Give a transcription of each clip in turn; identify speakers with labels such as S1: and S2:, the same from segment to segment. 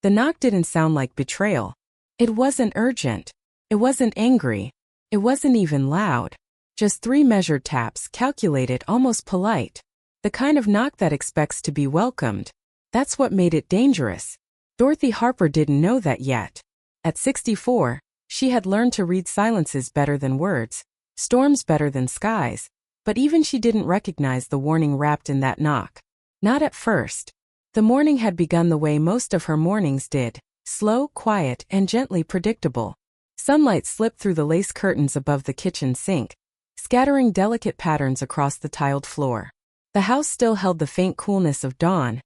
S1: The knock didn't sound like betrayal. It wasn't urgent. It wasn't angry. It wasn't even loud. Just 3 measured taps, calculated, almost polite. The kind of knock that expects to be welcomed. That's what made it dangerous. Dorothy Harper didn't know that yet. At 64, she had learned to read silences better than words, storms better than skies, but even she didn't recognize the warning wrapped in that knock. Not at first. The morning had begun the way most of her mornings did, slow, quiet, and gently predictable. Sunlight slipped through the lace curtains above the kitchen sink, scattering delicate patterns across the tiled floor. The house still held the faint coolness of dawn,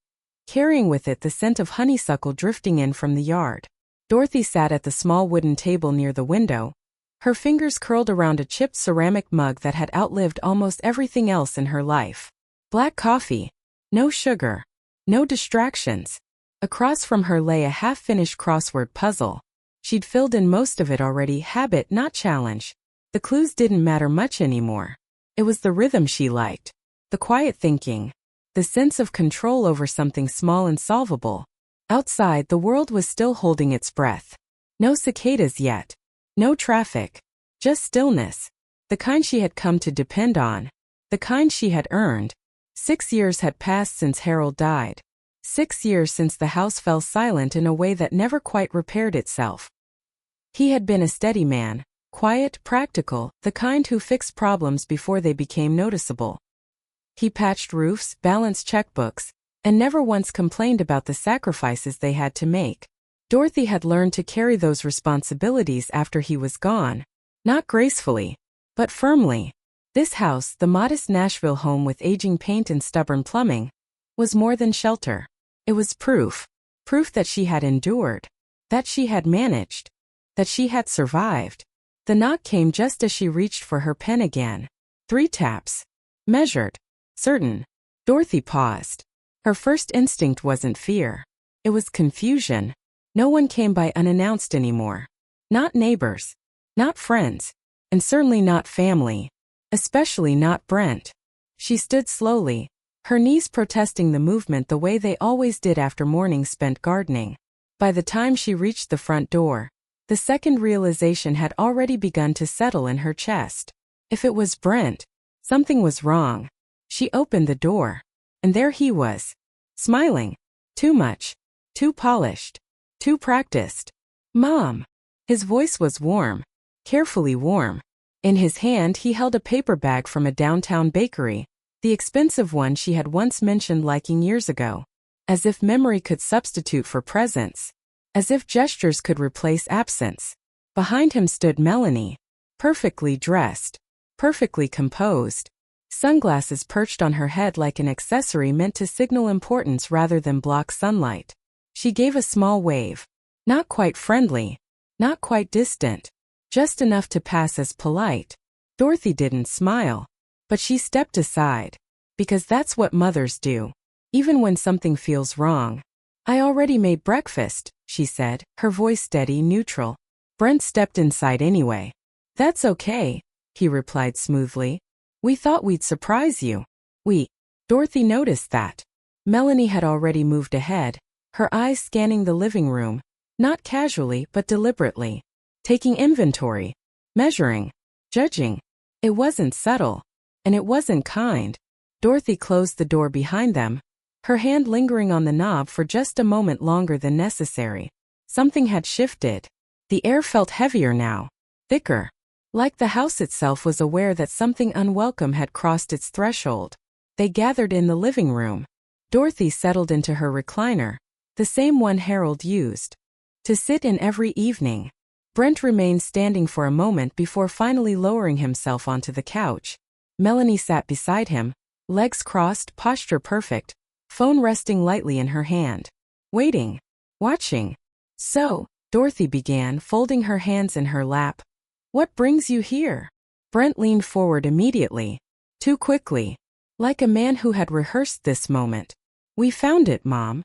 S1: carrying with it the scent of honeysuckle drifting in from the yard. Dorothy sat at the small wooden table near the window, her fingers curled around a chipped ceramic mug that had outlived almost everything else in her life. Black coffee. No sugar. No distractions. Across from her lay a half-finished crossword puzzle. She'd filled in most of it already, habit, not challenge. The clues didn't matter much anymore. It was the rhythm she liked. The quiet thinking. The sense of control over something small and solvable. Outside, the world was still holding its breath. No cicadas yet. No traffic. Just stillness. The kind she had come to depend on. The kind she had earned. 6 years had passed since Harold died. 6 years since the house fell silent in a way that never quite repaired itself. He had been a steady man, quiet, practical, the kind who fixed problems before they became noticeable. He patched roofs, balanced checkbooks, and never once complained about the sacrifices they had to make. Dorothy had learned to carry those responsibilities after he was gone, not gracefully, but firmly. This house, the modest Nashville home with aging paint and stubborn plumbing, was more than shelter. It was proof. Proof that she had endured, that she had managed, that she had survived. The knock came just as she reached for her pen again. 3 taps. Measured. Certain. Dorothy paused. Her first instinct wasn't fear. It was confusion. No one came by unannounced anymore. Not neighbors. Not friends. And certainly not family. Especially not Brent. She stood slowly, her knees protesting the movement the way they always did after mornings spent gardening. By the time she reached the front door, the second realization had already begun to settle in her chest. If it was Brent, something was wrong. She opened the door, and there he was, smiling. Too much. Too polished. Too practiced. Mom. His voice was warm, carefully warm. In his hand he held a paper bag from a downtown bakery, the expensive one she had once mentioned liking years ago. As if memory could substitute for presence. As if gestures could replace absence. Behind him stood Melanie, perfectly dressed, perfectly composed. Sunglasses perched on her head like an accessory meant to signal importance rather than block sunlight. She gave a small wave. Not quite friendly. Not quite distant. Just enough to pass as polite. Dorothy didn't smile. But she stepped aside. Because that's what mothers do. Even when something feels wrong. I already made breakfast, she said, her voice steady, neutral. Brent stepped inside anyway. That's okay, he replied smoothly. We thought we'd surprise you. Dorothy noticed that. Melanie had already moved ahead, her eyes scanning the living room, not casually but deliberately. Taking inventory, measuring, judging. It wasn't subtle, and it wasn't kind. Dorothy closed the door behind them, her hand lingering on the knob for just a moment longer than necessary. Something had shifted. The air felt heavier now, thicker. Like the house itself was aware that something unwelcome had crossed its threshold. They gathered in the living room. Dorothy settled into her recliner, the same one Harold used to sit in every evening. Brent remained standing for a moment before finally lowering himself onto the couch. Melanie sat beside him, legs crossed, posture perfect, phone resting lightly in her hand. Waiting. Watching. So, Dorothy began, folding her hands in her lap. What brings you here? Brent leaned forward immediately. Too quickly. Like a man who had rehearsed this moment. We found it, Mom.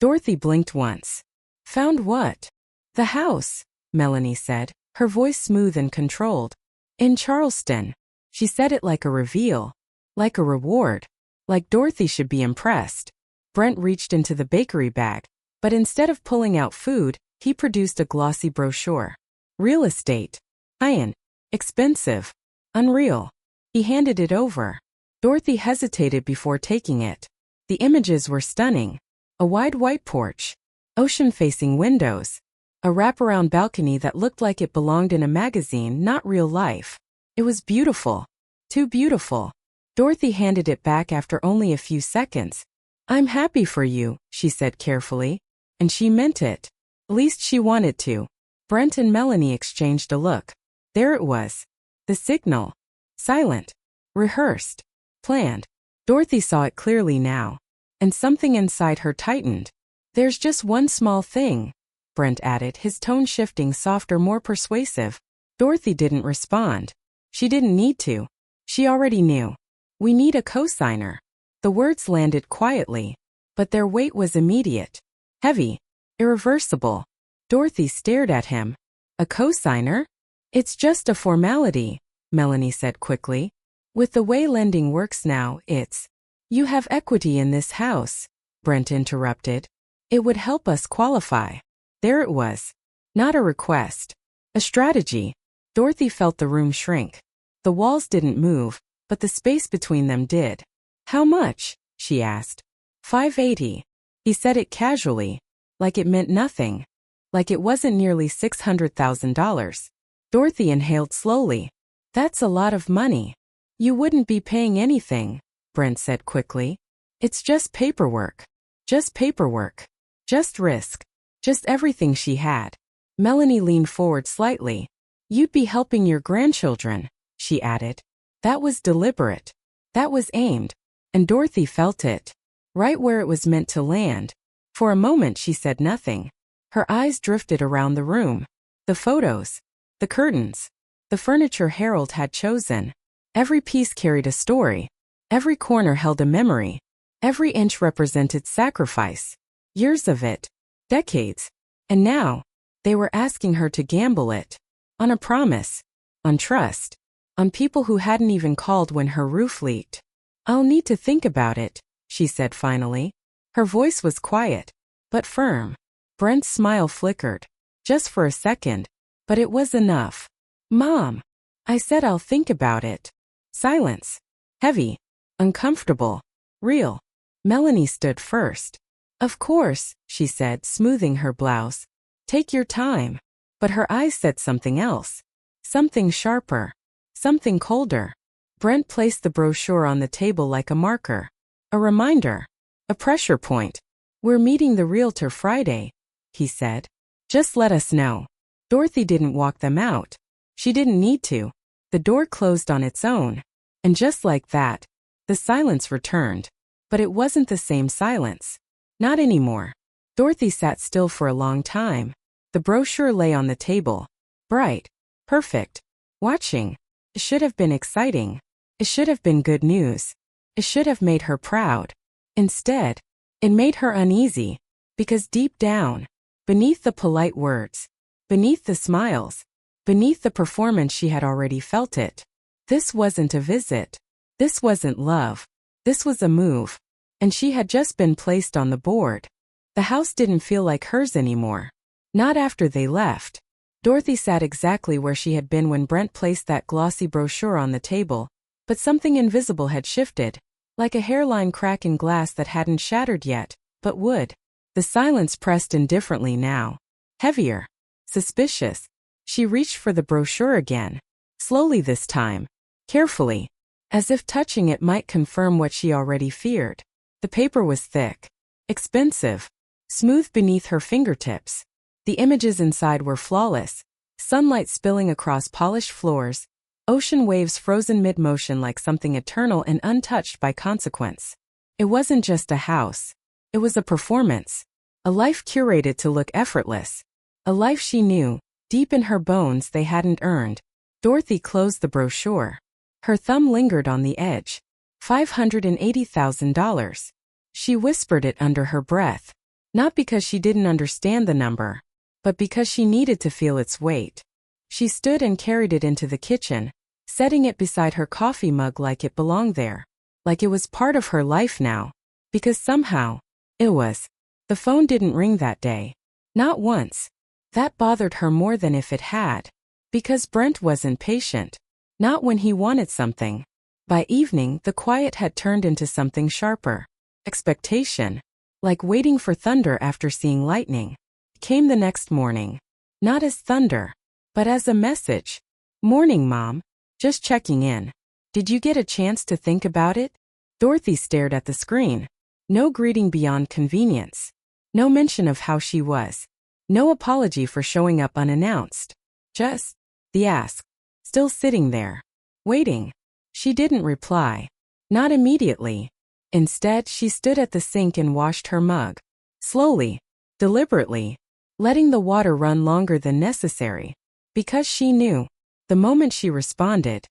S1: Dorothy blinked once. Found what? The house, Melanie said, her voice smooth and controlled. In Charleston. She said it like a reveal. Like a reward. Like Dorothy should be impressed. Brent reached into the bakery bag, But instead of pulling out food, he produced a glossy brochure. Real estate. High-end. Expensive. Unreal. He handed it over. Dorothy hesitated before taking it. The images were stunning. A wide white porch. Ocean-facing windows. A wraparound balcony that looked like it belonged in a magazine, not real life. It was beautiful. Too beautiful. Dorothy handed it back after only a few seconds. "I'm happy for you," she said carefully. And she meant it. At least she wanted to. Brent and Melanie exchanged a look. There it was. The signal. Silent. Rehearsed. Planned. Dorothy saw it clearly now. And something inside her tightened. "There's just one small thing," Brent added, his tone shifting softer, more persuasive. Dorothy didn't respond. She didn't need to. She already knew. "We need a cosigner." The words landed quietly, but their weight was immediate. Heavy. Irreversible. Dorothy stared at him. "A cosigner? It's just a formality," Melanie said quickly. "With the way lending works now, it's—" "You have equity in this house," Brent interrupted. "It would help us qualify." There it was. Not a request. A strategy. Dorothy felt the room shrink. The walls didn't move, but the space between them did. "How much?" she asked. $580. He said it casually, like it meant nothing, like it wasn't nearly $600,000. Dorothy inhaled slowly. "That's a lot of money." "You wouldn't be paying anything," Brent said quickly. "It's just paperwork. Just paperwork. Just risk. Just everything she had." Melanie leaned forward slightly. "You'd be helping your grandchildren," she added. That was deliberate. That was aimed. And Dorothy felt it. Right where it was meant to land. For a moment she said nothing. Her eyes drifted around the room. The photos. The curtains. The furniture Harold had chosen. Every piece carried a story. Every corner held a memory. Every inch represented sacrifice. Years of it. Decades. And now, they were asking her to gamble it. On a promise. On trust. On people who hadn't even called when her roof leaked. "I'll need to think about it," she said finally. Her voice was quiet, but firm. Brent's smile flickered. Just for a second. But it was enough. "Mom," I said, "I'll think about it." Silence. Heavy. Uncomfortable. Real. Melanie stood first. "Of course," she said, smoothing her blouse. "Take your time." But her eyes said something else. Something sharper. Something colder. Brent placed the brochure on the table like a marker. A reminder. A pressure point. "We're meeting the realtor Friday," he said. "Just let us know." Dorothy didn't walk them out. She didn't need to. The door closed on its own. And just like that, the silence returned. But it wasn't the same silence. Not anymore. Dorothy sat still for a long time. The brochure lay on the table. Bright. Perfect. Watching. It should have been exciting. It should have been good news. It should have made her proud. Instead, it made her uneasy. Because deep down, beneath the polite words, beneath the smiles, beneath the performance, she had already felt it. This wasn't a visit. This wasn't love. This was a move. And she had just been placed on the board. The house didn't feel like hers anymore. Not after they left. Dorothy sat exactly where she had been when Brent placed that glossy brochure on the table, but something invisible had shifted, like a hairline crack in glass that hadn't shattered yet, but would. The silence pressed indifferently now. Heavier. Suspicious. She reached for the brochure again. Slowly this time. Carefully. As if touching it might confirm what she already feared. The paper was thick. Expensive. Smooth beneath her fingertips. The images inside were flawless. Sunlight spilling across polished floors. Ocean waves frozen mid-motion like something eternal and untouched by consequence. It wasn't just a house. It was a performance. A life curated to look effortless. A life she knew, deep in her bones, they hadn't earned. Dorothy closed the brochure. Her thumb lingered on the edge. $580,000. She whispered it under her breath. Not because she didn't understand the number, but because she needed to feel its weight. She stood and carried it into the kitchen, setting it beside her coffee mug like it belonged there. Like it was part of her life now. Because somehow, it was. The phone didn't ring that day. Not once. That bothered her more than if it had. Because Brent wasn't patient. Not when he wanted something. By evening, the quiet had turned into something sharper. Expectation. Like waiting for thunder after seeing lightning. Came the next morning. Not as thunder, but as a message. Morning, Mom. Just checking in. Did you get a chance to think about it? Dorothy stared at the screen. No greeting beyond convenience. No mention of how she was. No apology for showing up unannounced. Just the ask. Still sitting there. Waiting. She didn't reply. Not immediately. Instead, she stood at the sink and washed her mug. Slowly. Deliberately. Letting the water run longer than necessary. Because she knew, the moment she responded,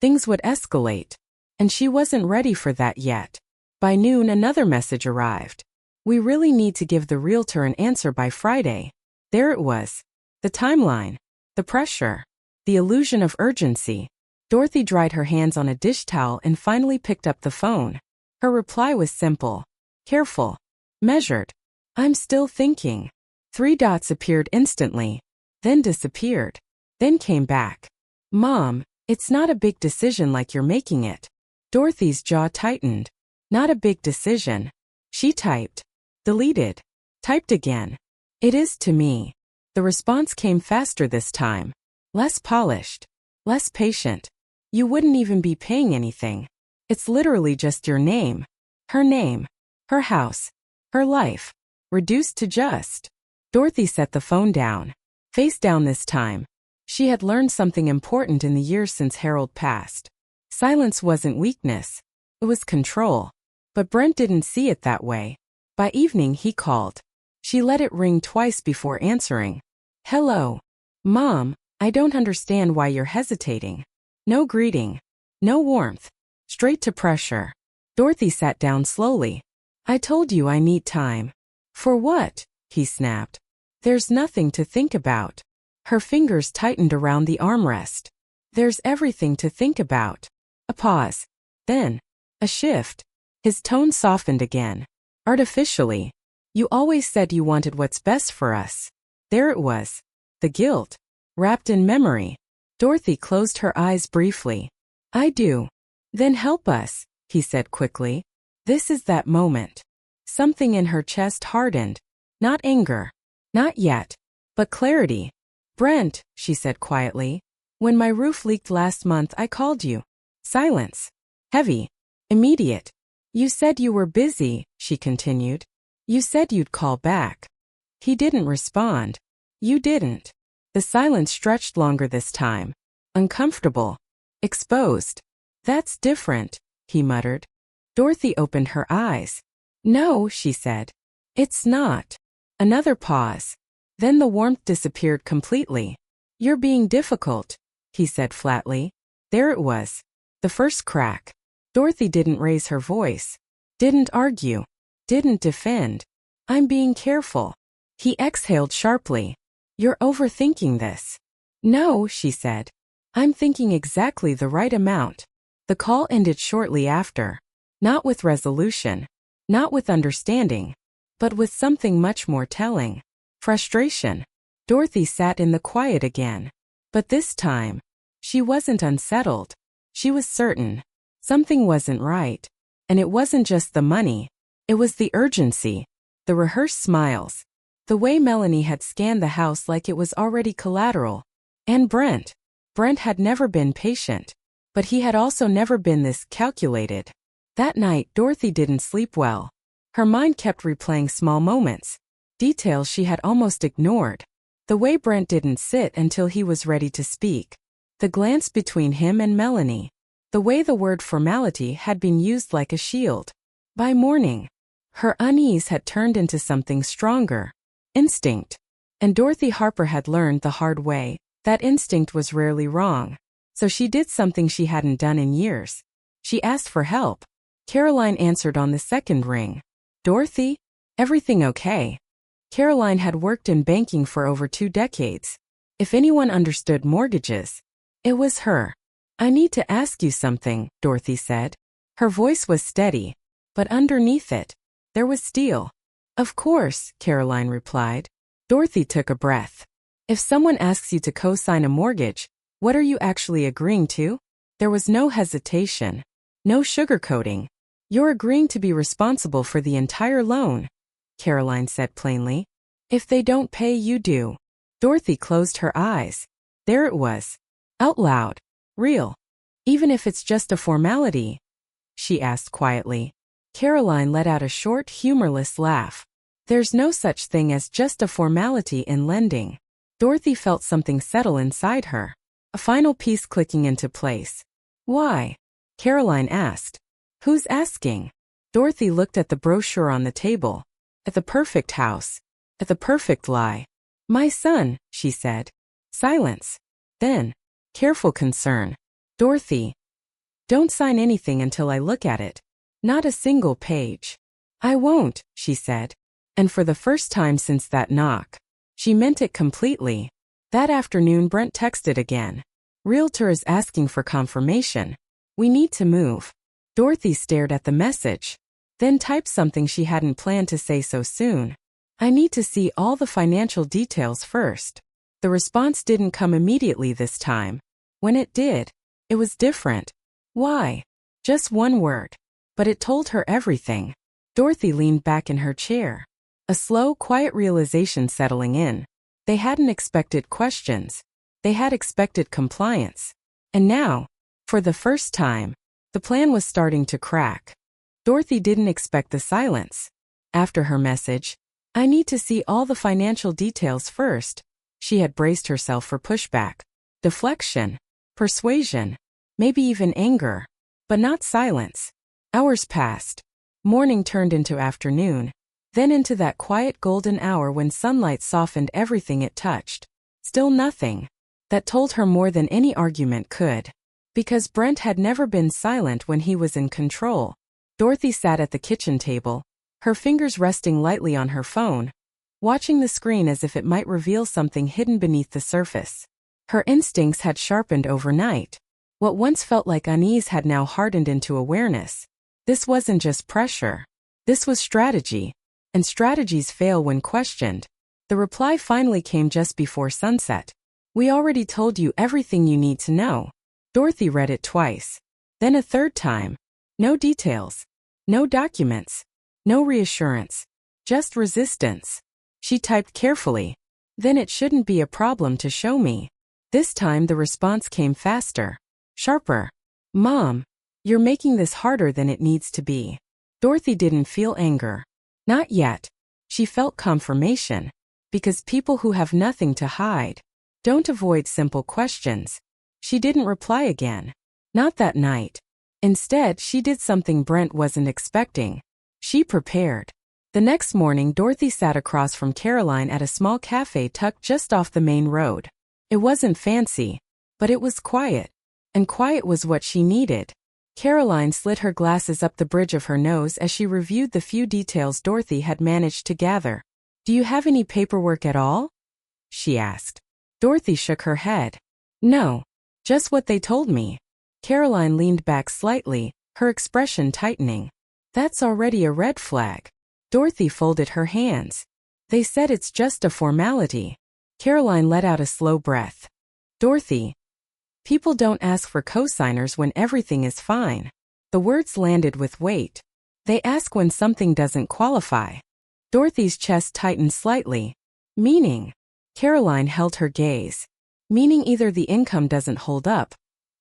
S1: things would escalate. And she wasn't ready for that yet. By noon, another message arrived. We really need to give the realtor an answer by Friday. There it was. The timeline. The pressure. The illusion of urgency. Dorothy dried her hands on a dish towel and finally picked up the phone. Her reply was simple. Careful. Measured. I'm still thinking. 3 dots appeared instantly. Then disappeared. Then came back. Mom, it's not a big decision like you're making it. Dorothy's jaw tightened. Not a big decision. She typed. Deleted. Typed again. It is to me. The response came faster this time. Less polished. Less patient. You wouldn't even be paying anything. It's literally just your name. Her name. Her house. Her life. Reduced to just. Dorothy set the phone down. Face down this time. She had learned something important in the years since Harold passed. Silence wasn't weakness. It was control. But Brent didn't see it that way. By evening, he called. She let it ring twice before answering. Hello. Mom, I don't understand why you're hesitating. No greeting. No warmth. Straight to pressure. Dorothy sat down slowly. I told you I need time. For what? He snapped. There's nothing to think about. Her fingers tightened around the armrest. There's everything to think about. A pause. Then, a shift. His tone softened again. Artificially. You always said you wanted what's best for us. There it was. The guilt. Wrapped in memory. Dorothy closed her eyes briefly. I do. Then help us, he said quickly. This is that moment. Something in her chest hardened. Not anger. Not yet. But clarity. Brent, she said quietly. When my roof leaked last month, I called you. Silence. Heavy. Immediate. You said you were busy, she continued. You said you'd call back. He didn't respond. You didn't. The silence stretched longer this time. Uncomfortable. Exposed. That's different, he muttered. Dorothy opened her eyes. No, she said. It's not. Another pause. Then the warmth disappeared completely. You're being difficult, he said flatly. There it was. The first crack. Dorothy didn't raise her voice. Didn't argue. Didn't defend. I'm being careful. He exhaled sharply. You're overthinking this. No, she said. I'm thinking exactly the right amount. The call ended shortly after. Not with resolution. Not with understanding. But with something much more telling. Frustration. Dorothy sat in the quiet again. But this time, she wasn't unsettled. She was certain. Something wasn't right. And it wasn't just the money. It was the urgency. The rehearsed smiles. The way Melanie had scanned the house like it was already collateral. And Brent. Brent had never been patient. But he had also never been this calculated. That night, Dorothy didn't sleep well. Her mind kept replaying small moments. Details she had almost ignored. The way Brent didn't sit until he was ready to speak. The glance between him and Melanie. The way the word formality had been used like a shield. By morning, her unease had turned into something stronger. Instinct. And Dorothy Harper had learned the hard way that instinct was rarely wrong. So she did something she hadn't done in years. She asked for help. Caroline answered on the second ring. Dorothy? Everything okay? Caroline had worked in banking for over 2 decades. If anyone understood mortgages, it was her. I need to ask you something, Dorothy said. Her voice was steady, but underneath it, there was steel. Of course, Caroline replied. Dorothy took a breath. If someone asks you to co-sign a mortgage, what are you actually agreeing to? There was no hesitation. No sugarcoating. You're agreeing to be responsible for the entire loan, Caroline said plainly. If they don't pay, you do. Dorothy closed her eyes. There it was. Out loud. Real. Even if it's just a formality? She asked quietly. Caroline let out a short, humorless laugh. There's no such thing as just a formality in lending. Dorothy felt something settle inside her. A final piece clicking into place. Why? Caroline asked. Who's asking? Dorothy looked at the brochure on the table. At the perfect house. At the perfect lie. My son, she said. Silence. Then, careful concern. Dorothy. Don't sign anything until I look at it. Not a single page. I won't, she said. And for the first time since that knock. She meant it completely. That afternoon Brent texted again. Realtor is asking for confirmation. We need to move. Dorothy stared at the message. Then typed something she hadn't planned to say so soon. I need to see all the financial details first. The response didn't come immediately this time. When it did, it was different. Why? Just one word. But it told her everything. Dorothy leaned back in her chair. A slow, quiet realization settling in. They hadn't expected questions. They had expected compliance. And now, for the first time, the plan was starting to crack. Dorothy didn't expect the silence. After her message, I need to see all the financial details first. She had braced herself for pushback. Deflection. Persuasion. Maybe even anger. But not silence. Hours passed. Morning turned into afternoon. Then into that quiet golden hour when sunlight softened everything it touched. Still nothing. That told her more than any argument could. Because Brent had never been silent when he was in control. Dorothy sat at the kitchen table, her fingers resting lightly on her phone, watching the screen as if it might reveal something hidden beneath the surface. Her instincts had sharpened overnight. What once felt like unease had now hardened into awareness. This wasn't just pressure. This was strategy. And strategies fail when questioned. The reply finally came just before sunset. We already told you everything you need to know. Dorothy read it twice. Then a third time. No details. No documents. No reassurance. Just resistance. She typed carefully. Then it shouldn't be a problem to show me. This time the response came faster. Sharper. Mom, you're making this harder than it needs to be. Dorothy didn't feel anger. Not yet. She felt confirmation. Because people who have nothing to hide don't avoid simple questions. She didn't reply again. Not that night. Instead, she did something Brent wasn't expecting. She prepared. The next morning, Dorothy sat across from Caroline at a small cafe tucked just off the main road. It wasn't fancy, but it was quiet. And quiet was what she needed. Caroline slid her glasses up the bridge of her nose as she reviewed the few details Dorothy had managed to gather. Do you have any paperwork at all? She asked. Dorothy shook her head. No. Just what they told me. Caroline leaned back slightly, her expression tightening. That's already a red flag. Dorothy folded her hands. They said it's just a formality. Caroline let out a slow breath. Dorothy. People don't ask for co-signers when everything is fine. The words landed with weight. They ask when something doesn't qualify. Dorothy's chest tightened slightly. Meaning? Caroline held her gaze. Meaning either the income doesn't hold up,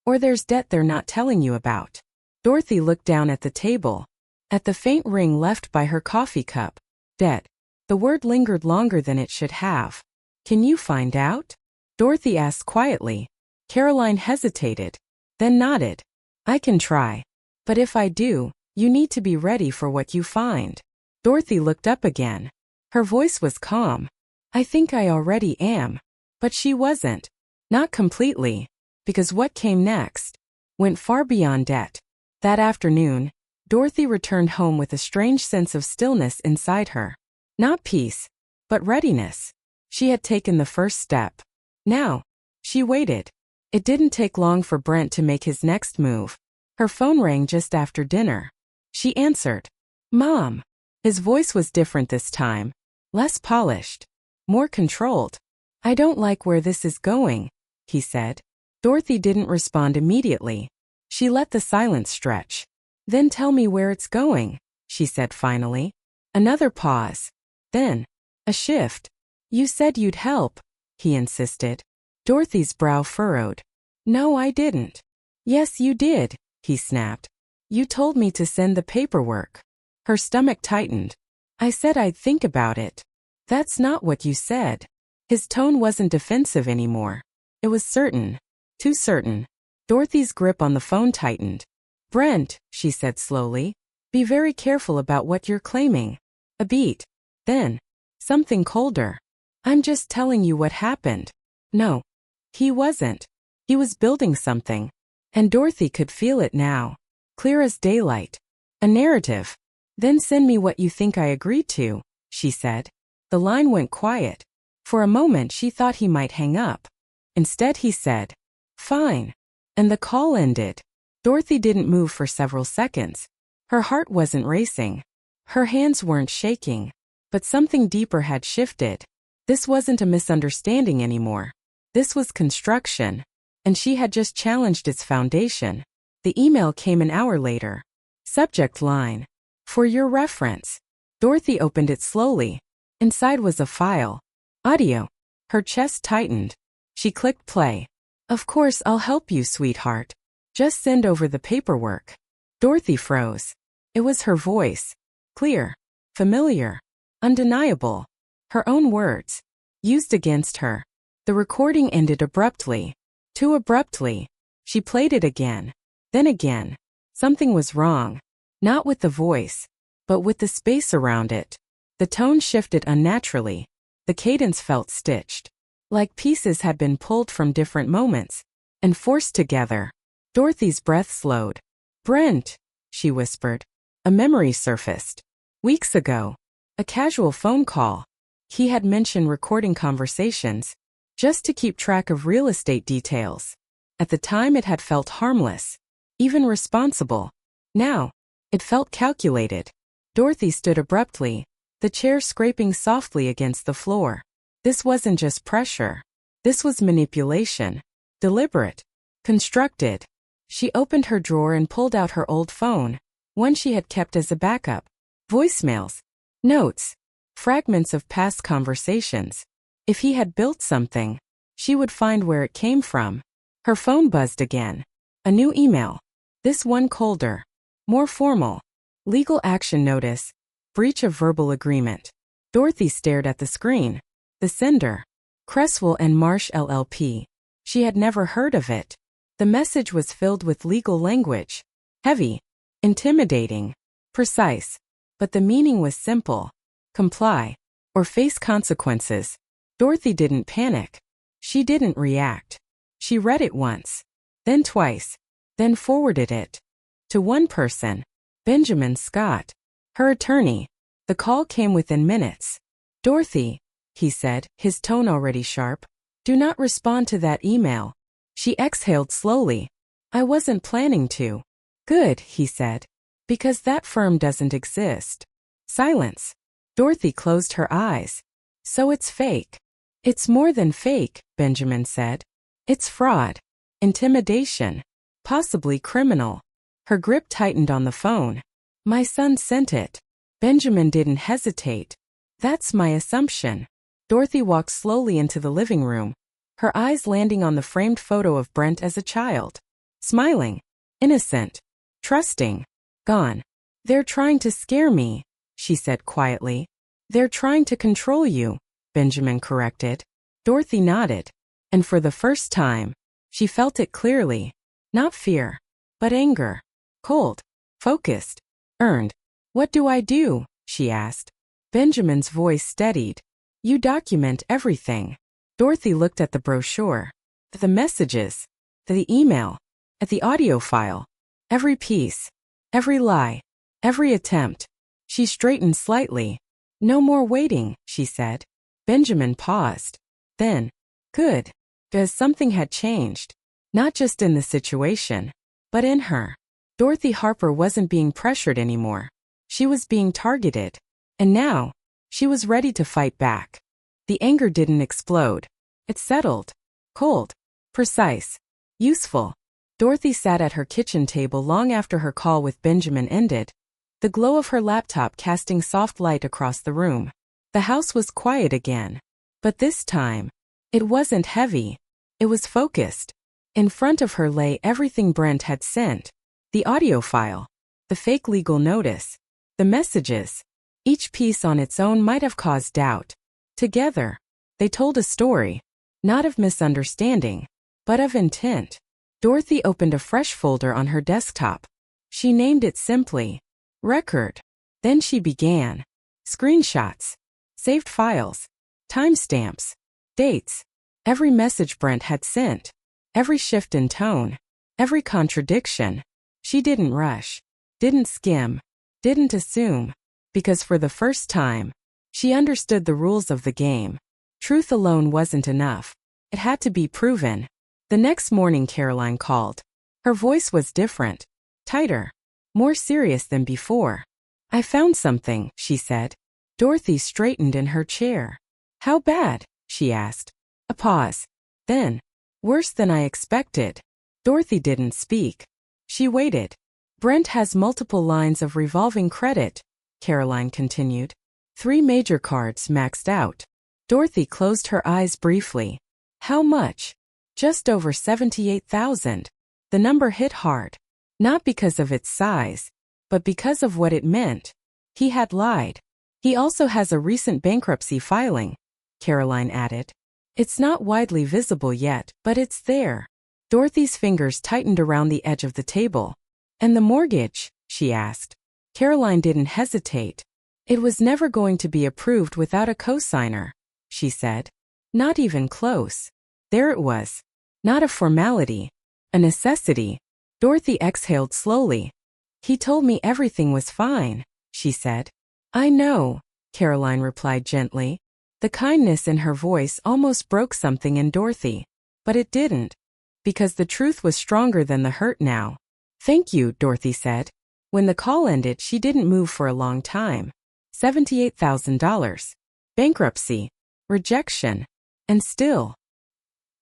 S1: or there's debt they're not telling you about. Dorothy looked down at the table. At the faint ring left by her coffee cup. Debt. The word lingered longer than it should have. Can you find out? Dorothy asked quietly. Caroline hesitated, then nodded. I can try. But if I do, you need to be ready for what you find. Dorothy looked up again. Her voice was calm. I think I already am. But she wasn't. Not completely. Because what came next went far beyond debt. That afternoon, Dorothy returned home with a strange sense of stillness inside her. Not peace, but readiness. She had taken the first step. Now, she waited. It didn't take long for Brent to make his next move. Her phone rang just after dinner. She answered. Mom. His voice was different this time. Less polished. More controlled. "I don't like where this is going," he said. Dorothy didn't respond immediately. She let the silence stretch. "Then tell me where it's going," she said finally. Another pause. Then, a shift. "You said you'd help," he insisted. Dorothy's brow furrowed. "No, I didn't." "Yes, you did," he snapped. "You told me to send the paperwork." Her stomach tightened. "I said I'd think about it." "That's not what you said." His tone wasn't defensive anymore. It was certain. Too certain. Dorothy's grip on the phone tightened. "Brent," she said slowly, "be very careful about what you're claiming." A beat. Then, something colder. "I'm just telling you what happened." No. He wasn't. He was building something. And Dorothy could feel it now. Clear as daylight. A narrative. "Then send me what you think I agreed to," she said. The line went quiet. For a moment she thought he might hang up. Instead he said, "Fine." And the call ended. Dorothy didn't move for several seconds. Her heart wasn't racing. Her hands weren't shaking. But something deeper had shifted. This wasn't a misunderstanding anymore. This was construction. And she had just challenged its foundation. The email came an hour later. Subject line. "For your reference." Dorothy opened it slowly. Inside was a file. Audio. Her chest tightened. She clicked play. "Of course I'll help you, sweetheart. Just send over the paperwork." Dorothy froze. It was her voice. Clear. Familiar. Undeniable. Her own words. Used against her. The recording ended abruptly. Too abruptly. She played it again. Then again. Something was wrong. Not with the voice, but with the space around it. The tone shifted unnaturally. The cadence felt stitched. Like pieces had been pulled from different moments and forced together. Dorothy's breath slowed. "Brent," she whispered. A memory surfaced. Weeks ago. A casual phone call. He had mentioned recording conversations, just to keep track of real estate details. At the time it had felt harmless, even responsible. Now, it felt calculated. Dorothy stood abruptly, the chair scraping softly against the floor. This wasn't just pressure. This was manipulation. Deliberate. Constructed. She opened her drawer and pulled out her old phone, one she had kept as a backup. Voicemails. Notes. Fragments of past conversations. If he had built something, she would find where it came from. Her phone buzzed again. A new email. This one colder. More formal. Legal action notice. Breach of verbal agreement. Dorothy stared at the screen. The sender. Cresswell and Marsh LLP. She had never heard of it. The message was filled with legal language. Heavy. Intimidating. Precise. But the meaning was simple. Comply. Or face consequences. Dorothy didn't panic. She didn't react. She read it once. Then twice. Then forwarded it. To one person. Benjamin Scott. Her attorney. The call came within minutes. "Dorothy," he said, his tone already sharp. "Do not respond to that email." She exhaled slowly. "I wasn't planning to." "Good," he said. "Because that firm doesn't exist." Silence. Dorothy closed her eyes. "So it's fake." "It's more than fake," Benjamin said. "It's fraud. Intimidation. Possibly criminal." Her grip tightened on the phone. "My son sent it." Benjamin didn't hesitate. "That's my assumption." Dorothy walked slowly into the living room, her eyes landing on the framed photo of Brent as a child. Smiling. Innocent. Trusting. Gone. "They're trying to scare me," she said quietly. "They're trying to control you," Benjamin corrected. Dorothy nodded. And for the first time, she felt it clearly. Not fear, but anger. Cold. Focused. Earned. "What do I do?" she asked. Benjamin's voice steadied. "You document everything." Dorothy looked at the brochure. The messages. The email. At the audio file. Every piece. Every lie. Every attempt. She straightened slightly. "No more waiting," she said. Benjamin paused. Then, "Good." Because something had changed. Not just in the situation, but in her. Dorothy Harper wasn't being pressured anymore. She was being targeted. And now, she was ready to fight back. The anger didn't explode. It settled. Cold. Precise. Useful. Dorothy sat at her kitchen table long after her call with Benjamin ended, the glow of her laptop casting soft light across the room. The house was quiet again. But this time, it wasn't heavy. It was focused. In front of her lay everything Brent had sent. The audio file. The fake legal notice. The messages. Each piece on its own might have caused doubt. Together, they told a story. Not of misunderstanding, but of intent. Dorothy opened a fresh folder on her desktop. She named it simply Record. Then she began. Screenshots. Saved files. Timestamps. Dates. Every message Brent had sent. Every shift in tone. Every contradiction. She didn't rush. Didn't skim. Didn't assume. Because for the first time, she understood the rules of the game. Truth alone wasn't enough. It had to be proven. The next morning Caroline called. Her voice was different. Tighter. More serious than before. I found something, she said. Dorothy straightened in her chair. How bad? She asked. A pause. Then, worse than I expected. Dorothy didn't speak. She waited. Brent has multiple lines of revolving credit, Caroline continued. 3 major cards maxed out. Dorothy closed her eyes briefly. How much? Just over $78,000. The number hit hard. Not because of its size, but because of what it meant. He had lied. He also has a recent bankruptcy filing, Caroline added. It's not widely visible yet, but it's there. Dorothy's fingers tightened around the edge of the table. And the mortgage? She asked. Caroline didn't hesitate. It was never going to be approved without a cosigner, she said. Not even close. There it was. Not a formality. A necessity. Dorothy exhaled slowly. He told me everything was fine, she said. I know, Caroline replied gently. The kindness in her voice almost broke something in Dorothy. But it didn't. Because the truth was stronger than the hurt now. Thank you, Dorothy said. When the call ended, she didn't move for a long time. $78,000. Bankruptcy. Rejection. And still.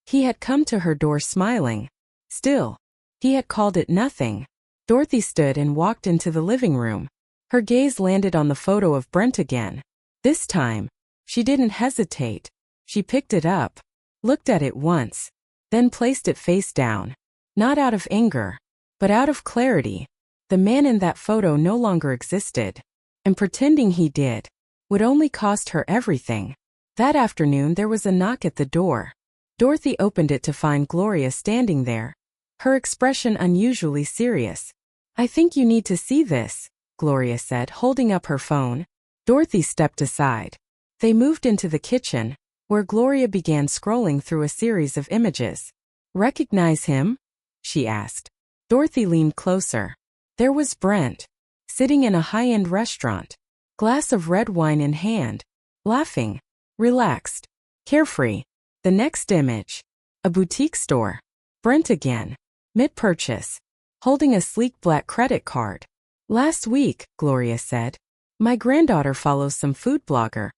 S1: He had come to her door smiling. Still. He had called it nothing. Dorothy stood and walked into the living room. Her gaze landed on the photo of Brent again. This time, she didn't hesitate. She picked it up, looked at it once, then placed it face down. Not out of anger, but out of clarity. The man in that photo no longer existed. And pretending he did would only cost her everything. That afternoon there was a knock at the door. Dorothy opened it to find Gloria standing there. Her expression unusually serious. I think you need to see this, Gloria said, holding up her phone. Dorothy stepped aside. They moved into the kitchen, where Gloria began scrolling through a series of images. Recognize him? She asked. Dorothy leaned closer. There was Brent, sitting in a high-end restaurant, glass of red wine in hand, laughing, relaxed, carefree. The next image, a boutique store. Brent again, mid-purchase, holding a sleek black credit card. Last week, Gloria said, my granddaughter follows some food blogger.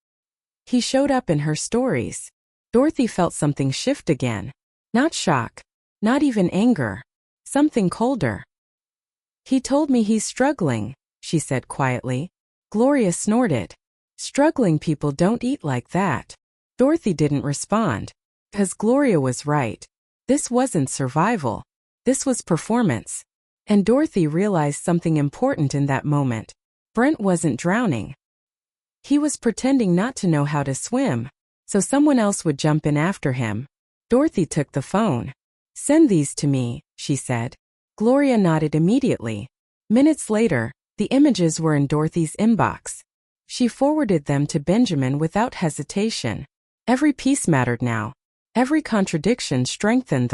S1: He showed up in her stories. Dorothy felt something shift again. Not shock, not even anger, something colder. He told me he's struggling, she said quietly. Gloria snorted. Struggling people don't eat like that. Dorothy didn't respond. Because Gloria was right. This wasn't survival. This was performance. And Dorothy realized something important in that moment. Brent wasn't drowning. He was pretending not to know how to swim, so someone else would jump in after him. Dorothy took the phone. Send these to me, she said. Gloria nodded immediately. Minutes later, the images were in Dorothy's inbox. She forwarded them to Benjamin without hesitation. Every piece mattered now. Every contradiction strengthened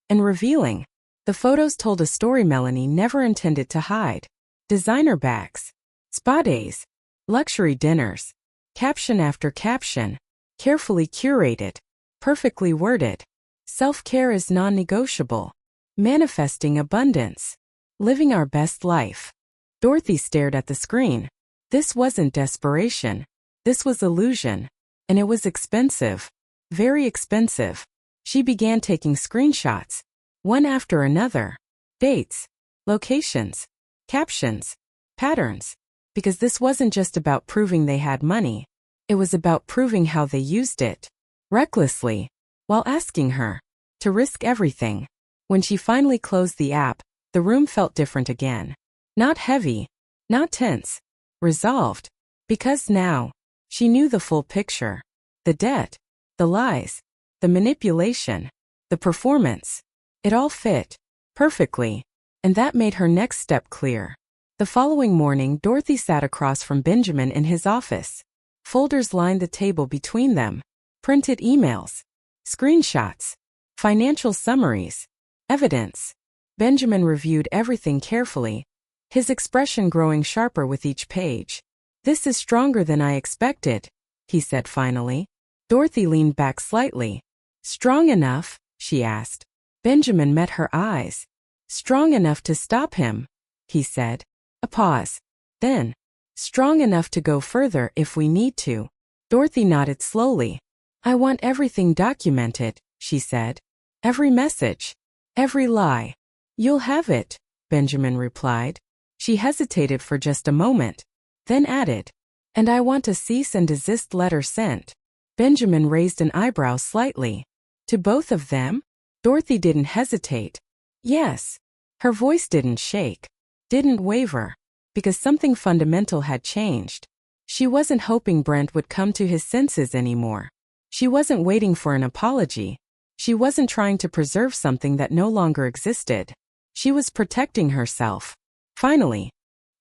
S1: and revealing. The photos told a story Melanie never intended to hide. Designer bags, spa days, luxury dinners, caption after caption, carefully curated, perfectly worded. Self-care is non-negotiable. Manifesting abundance. Living our best life. Dorothy stared at the screen. This wasn't desperation. This was illusion. And it was expensive. Very expensive. She began taking screenshots, one after another. Dates, locations, captions, patterns. Because this wasn't just about proving they had money. It was about proving how they used it. Recklessly. While asking her to risk everything. When she finally closed the app, the room felt different again. Not heavy. Not tense. Resolved. Because now, she knew the full picture. The debt. The lies. The manipulation. The performance. It all fit. Perfectly. And that made her next step clear. The following morning, Dorothy sat across from Benjamin in his office. Folders lined the table between them. Printed emails. Screenshots. Financial summaries. Evidence. Benjamin reviewed everything carefully, his expression growing sharper with each page. "This is stronger than I expected," he said finally. Dorothy leaned back slightly. "Strong enough?" she asked. Benjamin met her eyes. "Strong enough to stop him," he said. A pause. Then, "Strong enough to go further if we need to." Dorothy nodded slowly. "I want everything documented," she said. "Every message. Every lie." "You'll have it," Benjamin replied. She hesitated for just a moment, then added, "And I want a cease and desist letter sent." Benjamin raised an eyebrow slightly. "To both of them?" Dorothy didn't hesitate. "Yes." Her voice didn't shake, didn't waver, because something fundamental had changed. She wasn't hoping Brent would come to his senses anymore. She wasn't waiting for an apology. She wasn't trying to preserve something that no longer existed. She was protecting herself. Finally.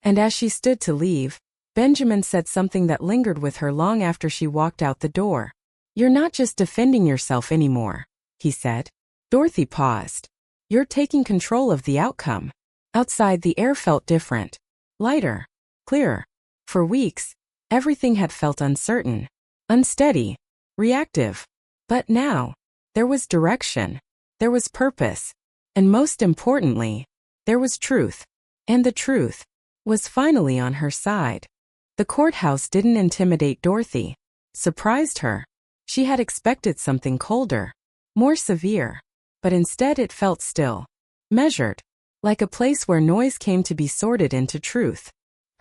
S1: And as she stood to leave, Benjamin said something that lingered with her long after she walked out the door. "You're not just defending yourself anymore," he said. Dorothy paused. "You're taking control of the outcome." Outside, the air felt different. Lighter. Clearer. For weeks, everything had felt uncertain. Unsteady. Reactive. But now, there was direction. There was purpose. And most importantly, there was truth. And the truth was finally on her side. The courthouse didn't intimidate Dorothy. Surprised her. She had expected something colder. More severe. But instead it felt still. Measured. Like a place where noise came to be sorted into truth.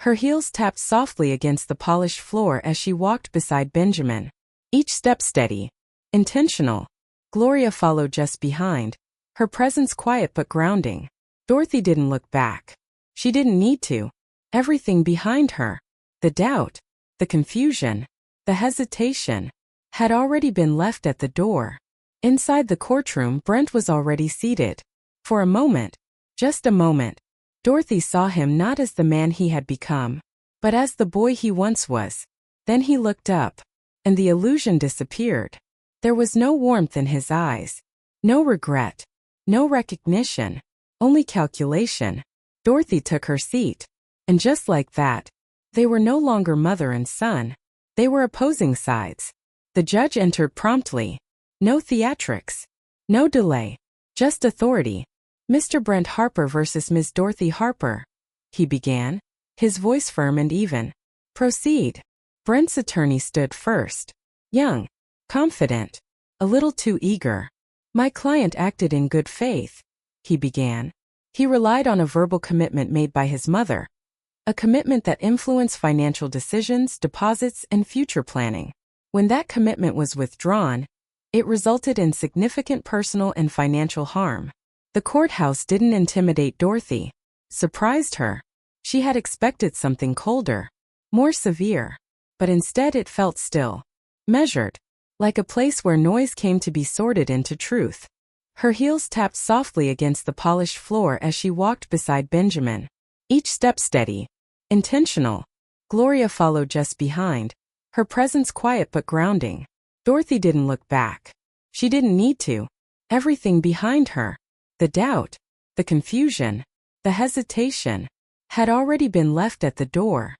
S1: Her heels tapped softly against the polished floor as she walked beside Benjamin. Each step steady. Intentional. Gloria followed just behind, her presence quiet but grounding. Dorothy didn't look back. She didn't need to. Everything behind her, the doubt, the confusion, the hesitation, had already been left at the door. Inside the courtroom, Brent was already seated. For a moment, just a moment, Dorothy saw him not as the man he had become, but as the boy he once was. Then he looked up, and the illusion disappeared. There was no warmth in his eyes, no regret, no recognition, only calculation. Dorothy took her seat, and just like that, they were no longer mother and son. They were opposing sides. The judge entered promptly. No theatrics, no delay, just authority. "Mr. Brent Harper versus Ms. Dorothy Harper," he began, his voice firm and even. "Proceed." Brent's attorney stood first. Young. Confident. A little too eager. "My client acted in good faith," he began. He relied on a verbal commitment made by his mother. A commitment that influenced financial decisions, deposits, and future planning. When that commitment was withdrawn, it resulted in significant personal and financial harm. The courthouse didn't intimidate Dorothy. Surprised her. She had expected something colder. More severe. But instead it felt still. Measured. Like a place where noise came to be sorted into truth. Her heels tapped softly against the polished floor as she walked beside Benjamin. Each step steady. Intentional. Gloria followed just behind, her presence quiet but grounding. Dorothy didn't look back. She didn't need to. Everything behind her, the doubt, the confusion, the hesitation, had already been left at the door.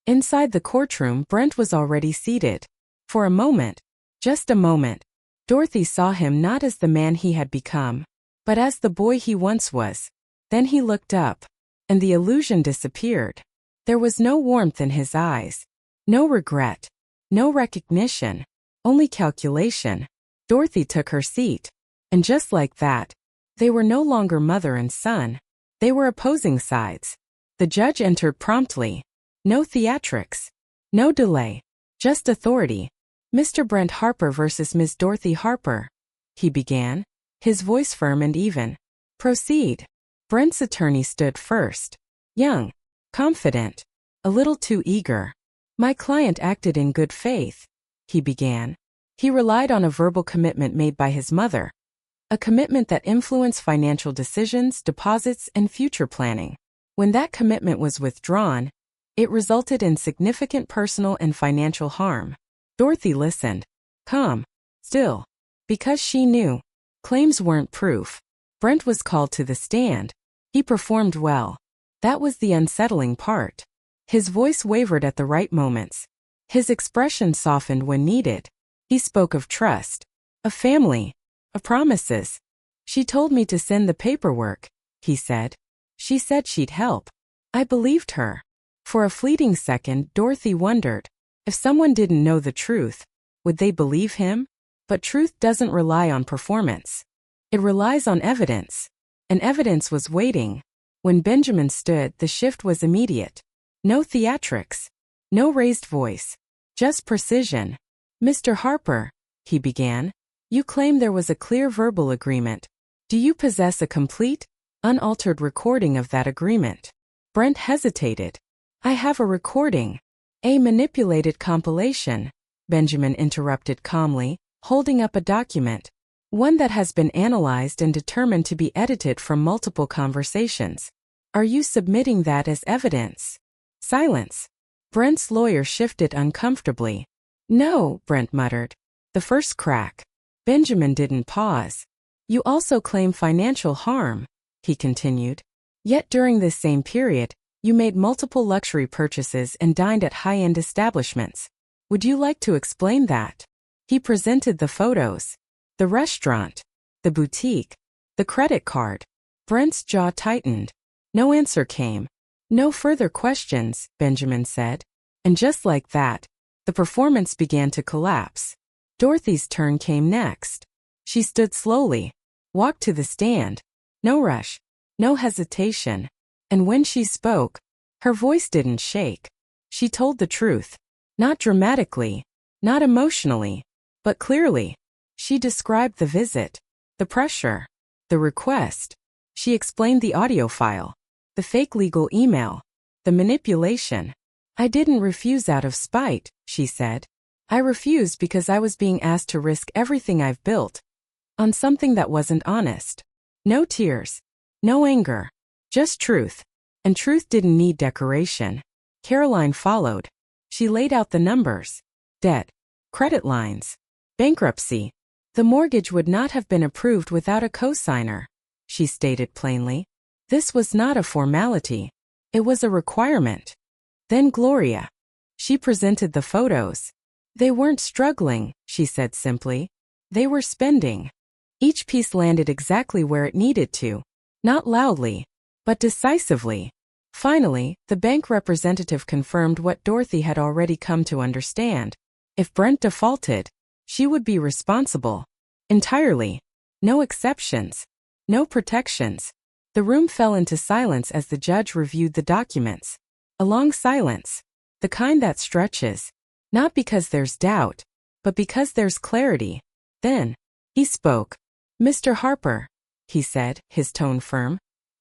S1: Inside the courtroom, Brent was already seated. For a moment, just a moment, Dorothy saw him not as the man he had become, but as the boy he once was. Then he looked up, and the illusion disappeared. There was no warmth in his eyes. No regret. No recognition. Only calculation. Dorothy took her seat. And just like that, they were no longer mother and son. They were opposing sides. The judge entered promptly. No theatrics. No delay. Just authority. Mr. Brent Harper versus Ms. Dorothy Harper, he began, his voice firm and even. Proceed. Brent's attorney stood first. Young. Confident. A little too eager. My client acted in good faith, he began. He relied on a verbal commitment made by his mother. A commitment that influenced financial decisions, deposits, and future planning. When that commitment was withdrawn, it resulted in significant personal and financial harm. Dorothy listened. Calm. Still. Because she knew. Claims weren't proof. Brent was called to the stand. He performed well. That was the unsettling part. His voice wavered at the right moments. His expression softened when needed. He spoke of trust. Of family. Of promises. She told me to send the paperwork, he said. She said she'd help. I believed her. For a fleeting second, Dorothy wondered, if someone didn't know the truth, would they believe him? But truth doesn't rely on performance. It relies on evidence. And evidence was waiting. When Benjamin stood, the shift was immediate. No theatrics. No raised voice. Just precision. Mr. Harper, he began, you claim there was a clear verbal agreement. Do you possess a complete, unaltered recording of that agreement? Brent hesitated. I have a recording. A manipulated compilation, Benjamin interrupted calmly, holding up a document. One that has been analyzed and determined to be edited from multiple conversations. Are you submitting that as evidence? Silence. Brent's lawyer shifted uncomfortably. No, Brent muttered. The first crack. Benjamin didn't pause. You also claim financial harm, he continued. Yet during this same period, you made multiple luxury purchases and dined at high-end establishments. Would you like to explain that? He presented the photos. The restaurant. The boutique. The credit card. Brent's jaw tightened. No answer came. No further questions, Benjamin said. And just like that, the performance began to collapse. Dorothy's turn came next. She stood slowly. Walked to the stand. No rush. No hesitation. And when she spoke, her voice didn't shake. She told the truth. Not dramatically. Not emotionally. But clearly. She described the visit. The pressure. The request. She explained the audio file. The fake legal email. The manipulation. I didn't refuse out of spite, she said. I refused because I was being asked to risk everything I've built. On something that wasn't honest. No tears. No anger. Just truth. And truth didn't need decoration. Caroline followed. She laid out the numbers. Debt. Credit lines. Bankruptcy. The mortgage would not have been approved without a cosigner, she stated plainly. This was not a formality. It was a requirement. Then Gloria. She presented the photos. They weren't struggling, she said simply. They were spending. Each piece landed exactly where it needed to. Not loudly, but decisively. Finally, the bank representative confirmed what Dorothy had already come to understand. If Brent defaulted, she would be responsible. Entirely. No exceptions. No protections. The room fell into silence as the judge reviewed the documents. A long silence. The kind that stretches. Not because there's doubt, but because there's clarity. Then, he spoke. Mr. Harper, he said, his tone firm.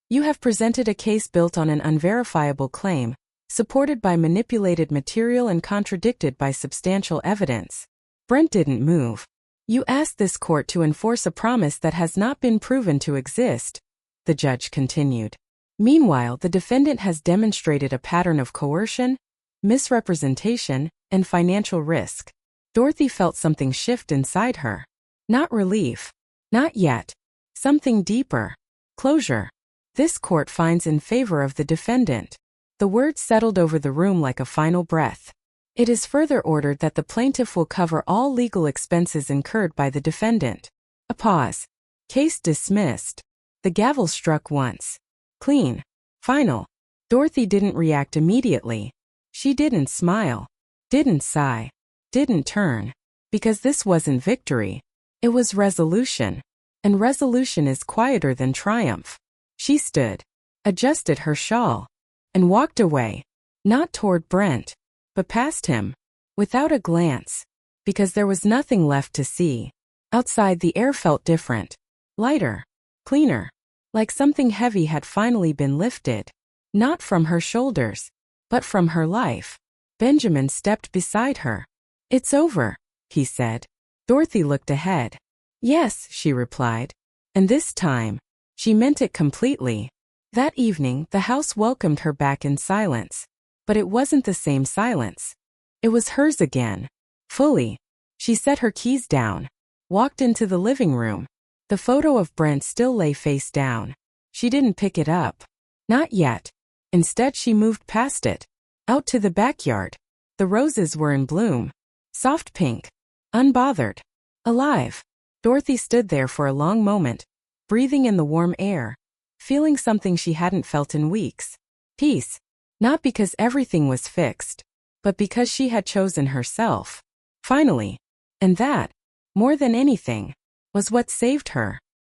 S1: You have presented a case built on an unverifiable claim, supported by manipulated material and contradicted by substantial evidence. Brent didn't move. You asked this court to enforce a promise that has not been proven to exist, the judge continued. Meanwhile, the defendant has demonstrated a pattern of coercion, misrepresentation, and financial risk. Dorothy felt something shift inside her. Not relief. Not yet. Something deeper. Closure. This court finds in favor of the defendant. The words settled over the room like a final breath. It is further ordered that the plaintiff will cover all legal expenses incurred by the defendant. A pause. Case dismissed. The gavel struck once. Clean. Final. Dorothy didn't react immediately. She didn't smile, didn't sigh, didn't turn. Because this wasn't victory. It was resolution. And resolution is quieter than triumph. She stood, adjusted her shawl, and walked away. Not toward Brent, but past him, without a glance. Because there was nothing left to see. Outside the air felt different. Lighter. Cleaner. Like something heavy had finally been lifted. Not from her shoulders, but from her life. Benjamin stepped beside her. "It's over," he said. Dorothy looked ahead. "Yes," she replied. And this time, she meant it completely. That evening, the house welcomed her back in silence. But it wasn't the same silence. It was hers again. Fully. She set her keys down. Walked into the living room. The photo of Brent still lay face down. She didn't pick it up. Not yet. Instead, she moved past it. Out to the backyard. The roses were in bloom. Soft pink. Unbothered. Alive. Dorothy stood there for a long moment, breathing in the warm air, feeling something she hadn't felt in weeks. Peace. Not because everything was fixed, but because she had chosen herself. Finally. And that, more than anything, was what saved her.